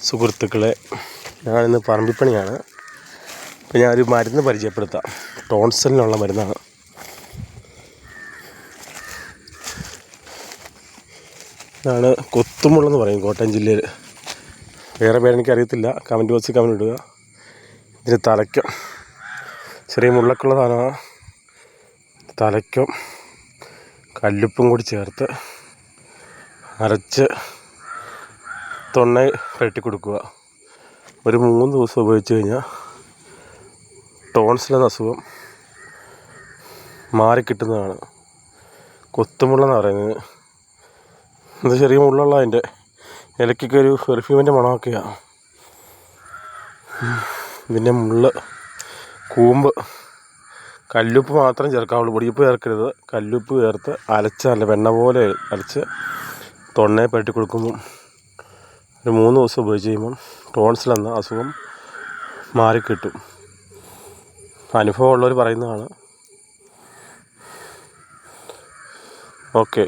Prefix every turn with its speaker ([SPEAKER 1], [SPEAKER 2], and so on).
[SPEAKER 1] സുഹൃത്തുക്കളെ, ഞാനിന്ന് പറമ്പിപ്പണിയാണ്. അപ്പോൾ ഞാനൊരു മരുന്ന് പരിചയപ്പെടുത്താം. ടോൺസിലിനുള്ള മരുന്നാണ്. ഇതാണ് കൊത്തുമുള്ളെന്ന് പറയും കോട്ടയം ജില്ലയിൽ. വേറെ പേരെനിക്കറിയത്തില്ല. കമൻറ്റ് ബോക്സിൽ കമൻറ്റ് ഇടുക. ഇതിന് തലയ്ക്കും ചെറിയ മുള്ളക്കുള്ള സാധനമാണ്. തലയ്ക്കും കല്ലുപ്പും കൂടി ചേർത്ത് അരച്ച് തൊണ്ണയിൽ പുരട്ടി കൊടുക്കുക. ഒരു 3 ദിവസം ഉപയോഗിച്ച് കഴിഞ്ഞാൽ ടോൺസിൽ എന്ന അസുഖം മാറിക്കിട്ടുന്നതാണ്. കൊത്തുമുള്ളെന്ന് പറയുന്നത്. ഇത് ചെറിയ മുള്ളുള്ള അതിൻ്റെ ഇലയ്ക്കൊക്കെ ഒരു പെർഫ്യൂമിൻ്റെ മണമൊക്കെയാണ്. ഇതിൻ്റെ മുള്ള്, കൂമ്പ്, കല്ലുപ്പ് മാത്രം ചേർക്കാവുള്ളൂ. പൊടിയുപ്പ് ചേർക്കരുത്. കല്ലുപ്പ് ചേർത്ത് അരച്ച് നല്ല വെണ്ണ പോലെ അരച്ച് തൊണ്ണയെ പുരട്ടി കൊടുക്കുമ്പം ഒരു 3 ദിവസം ഉപയോഗിച്ച് കഴിയുമ്പം ടോൺസിൽ എന്ന അസുഖം മാറിക്കിട്ടും. അനുഭവമുള്ളവർ പറയുന്നതാണ്. ഓക്കെ.